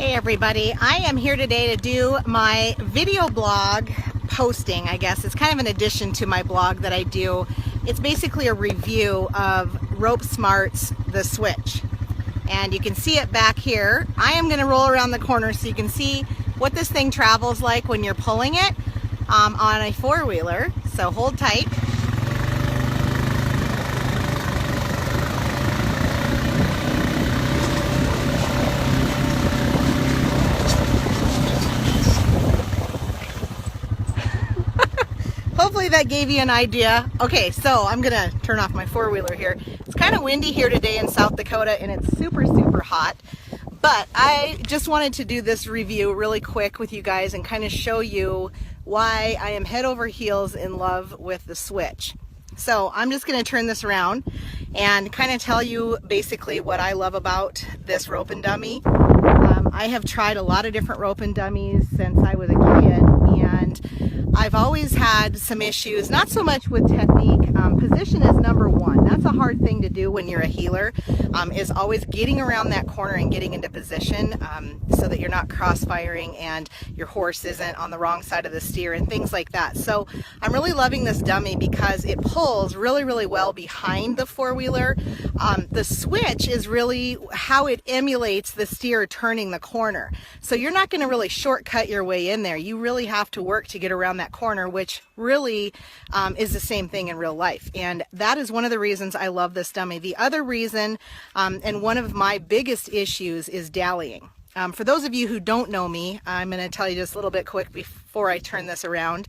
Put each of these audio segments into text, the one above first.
Hey everybody, I am here today to do my video blog posting, I guess. It's kind of an addition to my blog that I do. It's basically a review of Ropesmart's The Switch. And you can see it back here. I am going to roll around the corner so you can see what this thing travels like when you're pulling it on a four-wheeler. So hold tight. Hopefully that gave you an idea. Okay, so I'm gonna turn off my four-wheeler here. It's kind of windy here today in South Dakota and it's super hot, but I just wanted to do this review really quick with you guys and kind of show you why I am head over heels in love with the Switch. So I'm just gonna turn this around and kind of tell you basically what I love about this rope and dummy. I have tried a lot of different rope and dummies since I was a kid, and I've always had some issues, not so much with technique. Position is number one. That's a hard thing to do when you're a heeler, is always getting around that corner and getting into position so that you're not crossfiring and your horse isn't on the wrong side of the steer and things like that. So I'm really loving this dummy because it pulls really well behind the four-wheeler. The Switch is really how it emulates the steer turning the corner. So you're not going to really shortcut your way in there. You really have to work to get around that corner, which really is the same thing in real life. And that is one of the reasons I love this dummy. The other reason, and one of my biggest issues, is dallying. For those of you who don't know me, I'm going to tell you just a little bit quick before I turn this around.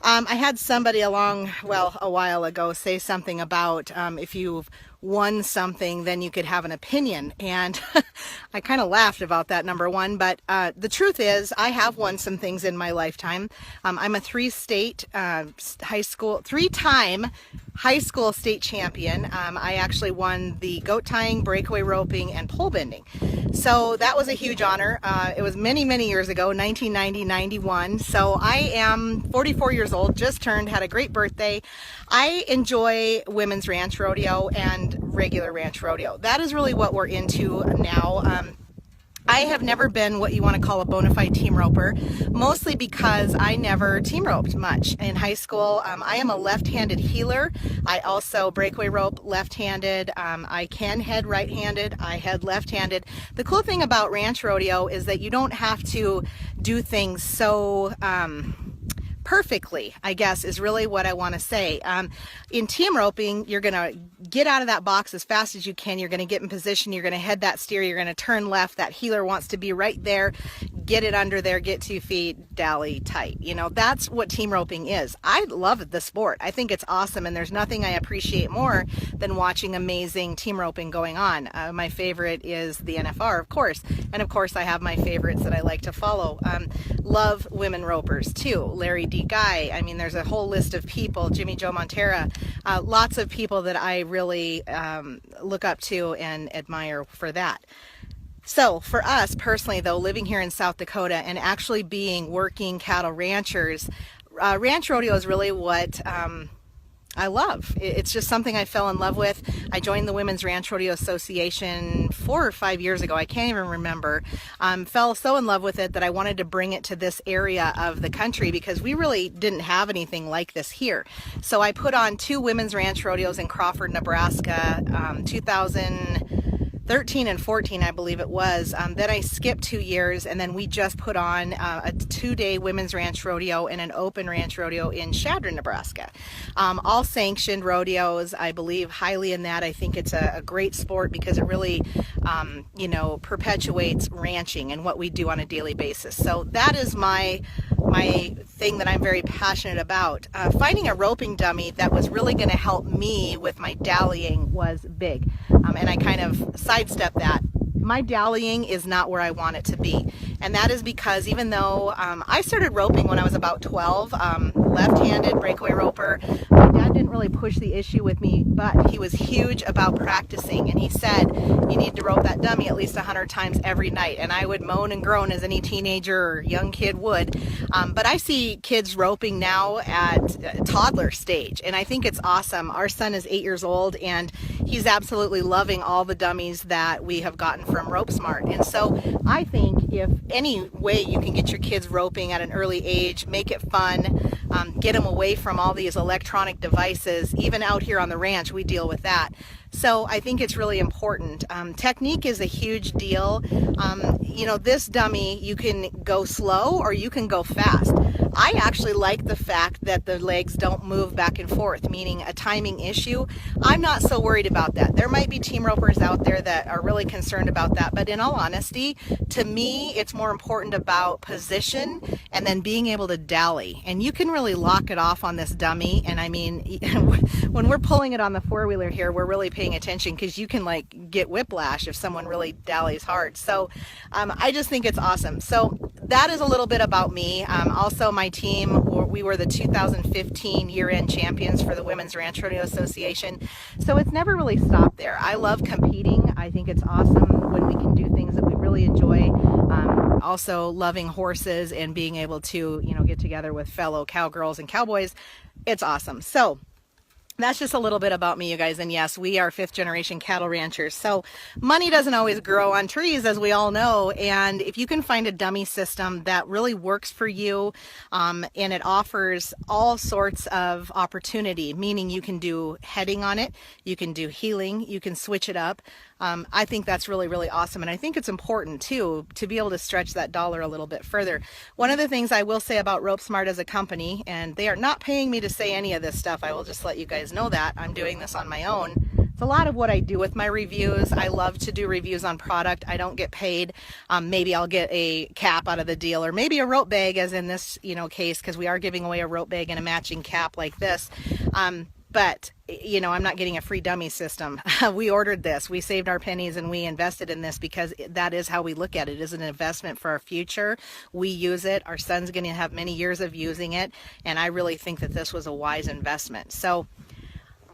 I had somebody a while ago say something about if you've won something, then you could have an opinion. And I kind of laughed about that, number one. But the truth is, I have won some things in my lifetime. I'm a three-time high school state champion. I actually won the goat tying, breakaway roping, and pole bending. So that was a huge honor. It was many years ago, 1990-91. So I am 44 years old, just turned, had a great birthday. I enjoy women's ranch rodeo and regular ranch rodeo. That is really what we're into now. I have never been what you want to call a bona fide team roper, mostly because I never team roped much. In high school, I am a left-handed heeler. I also breakaway rope left-handed. I can head right-handed. I head left-handed. The cool thing about ranch rodeo is that you don't have to do things so perfectly, I guess, is really what I want to say. In team roping, you're going to get out of that box as fast as you can. You're going to get in position. You're going to head that steer. You're going to turn left. That heeler wants to be right there. Get it under there. Get 2 feet. Dally tight. You know, that's what team roping is. I love the sport. I think it's awesome, and there's nothing I appreciate more than watching amazing team roping going on. My favorite is the NFR, of course. And of course, I have my favorites that I like to follow. Love women ropers too. Larry D. Guy. I mean, there's a whole list of people. Jimmy Joe Montera. Lots of people that I really look up to and admire for that. So for us personally, though, living here in South Dakota and actually being working cattle ranchers, ranch rodeo is really what I love. It's just something I fell in love with. I joined the Women's Ranch Rodeo Association 4 or 5 years ago. I can't even remember. Fell so in love with it that I wanted to bring it to this area of the country because we really didn't have anything like this here. So I put on 2 women's ranch rodeos in Crawford, Nebraska, 2013 and 14, I believe it was. Then I skipped 2 years, and then we just put on a 2-day women's ranch rodeo and an open ranch rodeo in Chadron, Nebraska. All sanctioned rodeos. I believe highly in that. I think it's a great sport because it really, perpetuates ranching and what we do on a daily basis. So that is my thing that I'm very passionate about. Finding a roping dummy that was really going to help me with my dallying was big. And I kind of sidestepped that. My dallying is not where I want it to be. And that is because even though I started roping when I was about 12, left-handed breakaway roper. My dad didn't really push the issue with me, but he was huge about practicing, and he said you need to rope that dummy at least 100 times every night. And I would moan and groan as any teenager or young kid would, but I see kids roping now at toddler stage, and I think it's awesome. Our son is 8 years old, and he's absolutely loving all the dummies that we have gotten from Ropesmart. And so I think if any way you can get your kids roping at an early age, make it fun, get them away from all these electronic devices. Even out here on the ranch, we deal with that. So I think it's really important. Technique is a huge deal. You know, this dummy, you can go slow or you can go fast. I actually like the fact that the legs don't move back and forth, meaning a timing issue. I'm not so worried about that. There might be team ropers out there that are really concerned about that, but in all honesty, to me, it's more important about position and then being able to dally. And you can really lock it off on this dummy. And I mean, when we're pulling it on the four-wheeler here, we're really paying attention because you can like get whiplash if someone really dallies hard. So I just think it's awesome. So that is a little bit about me. Also, my team, we were the 2015 year-end champions for the Women's Ranch Rodeo Association. So it's never really stopped there. I love competing. I think it's awesome when we can do things that we really enjoy. Also loving horses and being able to, you know, get together with fellow cowgirls and cowboys. It's awesome. So that's just a little bit about me, you guys. And yes, we are 5th generation cattle ranchers. So money doesn't always grow on trees, as we all know. And if you can find a dummy system that really works for you, and it offers all sorts of opportunity, meaning you can do heading on it, you can do heeling, you can switch it up. I think that's really, really awesome. And I think it's important too, to be able to stretch that dollar a little bit further. One of the things I will say about Ropesmart as a company, and they are not paying me to say any of this stuff, I will just let you guys know that I'm doing this on my own. It's a lot of what I do with my reviews. I love to do reviews on product. I don't get paid. Maybe I'll get a cap out of the deal, or maybe a rope bag, as in this, you know, case, because we are giving away a rope bag and a matching cap like this. But, you know, I'm not getting a free dummy system. We ordered this, we saved our pennies, and we invested in this because that is how we look at it. It is an investment for our future. We use it. Our son's going to have many years of using it. And I really think that this was a wise investment. So,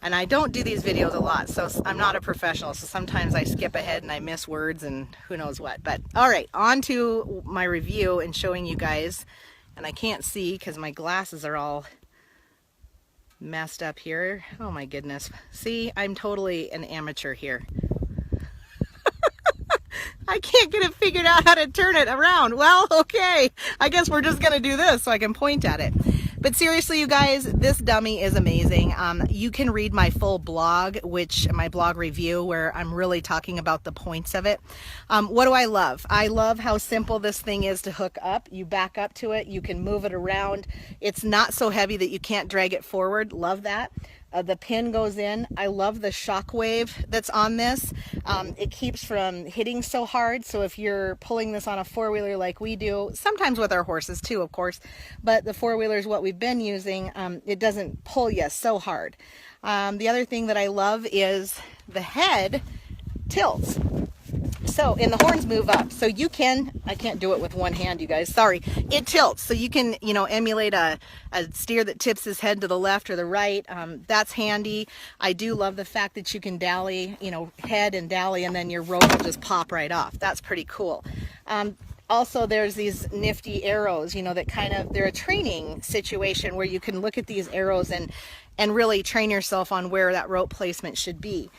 and I don't do these videos a lot, so I'm not a professional. So sometimes I skip ahead and I miss words and who knows what. But all right, on to my review and showing you guys. And I can't see because my glasses are all messed up here. Oh my goodness. See, I'm totally an amateur here. I can't get it figured out how to turn it around. Well, okay. I guess we're just going to do this so I can point at it. But seriously, you guys, this dummy is amazing. You can read my full blog, my blog review, where I'm really talking about the points of it. What do I love? I love how simple this thing is to hook up. You back up to it. You can move it around. It's not so heavy that you can't drag it forward. Love that. The pin goes in. I love the shock wave that's on this. It keeps from hitting so hard. So if you're pulling this on a four-wheeler like we do, sometimes with our horses too, of course, but the four-wheeler is what we've been using, it doesn't pull you so hard. The other thing that I love is the head tilts. So, and the horns move up. So you can, I can't do it with one hand, you guys, sorry. It tilts. So you can, you know, emulate a steer that tips his head to the left or the right. That's handy. I do love the fact that you can dally, you know, head and dally, and then your rope will just pop right off. That's pretty cool. Also, there's these nifty arrows, you know, that kind of, they're a training situation where you can look at these arrows and really train yourself on where that rope placement should be.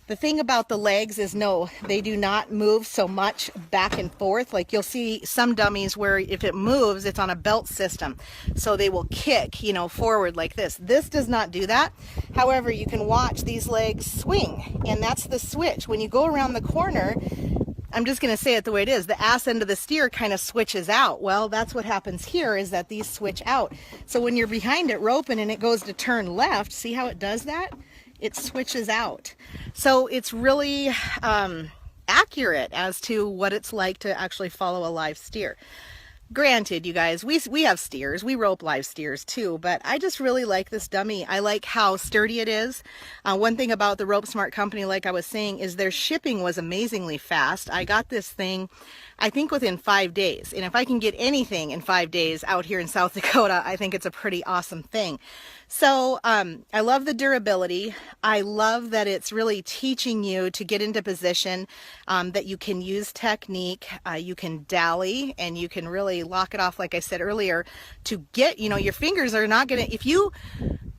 The thing about the legs is, no, they do not move so much back and forth. Like you'll see some dummies where if it moves, it's on a belt system. So they will kick, you know, forward like this. This does not do that. However, you can watch these legs swing, and that's the switch. When you go around the corner, I'm just going to say it the way it is. The ass end of the steer kind of switches out. Well, that's what happens here, is that these switch out. So when you're behind it roping and it goes to turn left, see how it does that? It switches out. So it's really accurate as to what it's like to actually follow a live steer. Granted, you guys, we have steers. We rope live steers too, but I just really like this dummy. I like how sturdy it is. One thing about the Ropesmart company, like I was saying, is their shipping was amazingly fast. I got this thing, I think, within 5 days. And if I can get anything in 5 days out here in South Dakota, I think it's a pretty awesome thing. So I love the durability. I love that it's really teaching you to get into position, that you can use technique, you can dally, and you can really lock it off, like I said earlier, to get, your fingers are not going to,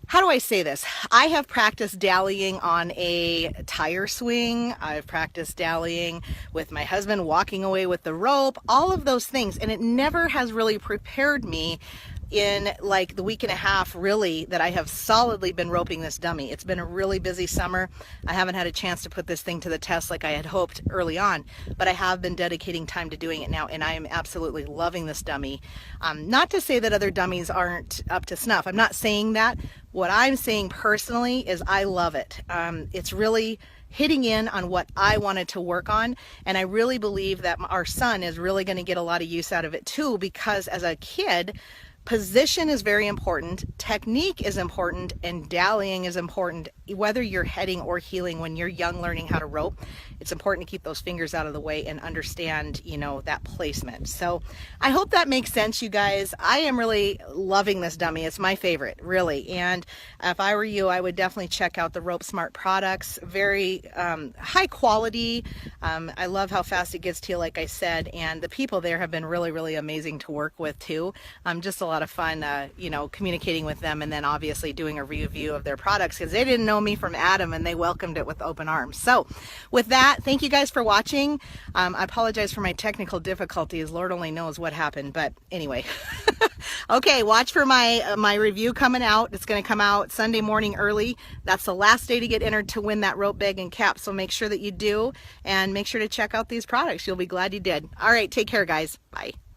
how do I say this? I have practiced dallying on a tire swing. I've practiced dallying with my husband walking away with the rope, all of those things. And it never has really prepared me in like the week and a half really that I have solidly been roping this dummy. It's been a really busy summer. I haven't had a chance to put this thing to the test like I had hoped early on, but I have been dedicating time to doing it now, and I am absolutely loving this dummy. Not to say that other dummies aren't up to snuff. I'm not saying that. What I'm saying personally is I love it. It's really hitting in on what I wanted to work on, and I really believe that our son is really going to get a lot of use out of it too, because as a kid, position is very important, technique is important, and dallying is important. Whether you're heading or heeling, when you're young learning how to rope, it's important to keep those fingers out of the way and understand, that placement. So I hope that makes sense, you guys. I am really loving this dummy. It's my favorite, really. And if I were you, I would definitely check out the Ropesmart products. Very high quality. I love how fast it gets to you, like I said, and the people there have been really, really amazing to work with too. Just a lot of fun, communicating with them, and then obviously doing a review of their products, because they didn't know me from Adam and they welcomed it with open arms. So with that, thank you guys for watching. I apologize for my technical difficulties. Lord only knows what happened, but anyway. Okay, watch for my review coming out. It's going to come out Sunday morning early. That's the last day to get entered to win that rope bag and cap, so make sure that you do, and make sure to check out these products. You'll be glad you did. All right, take care, guys. Bye.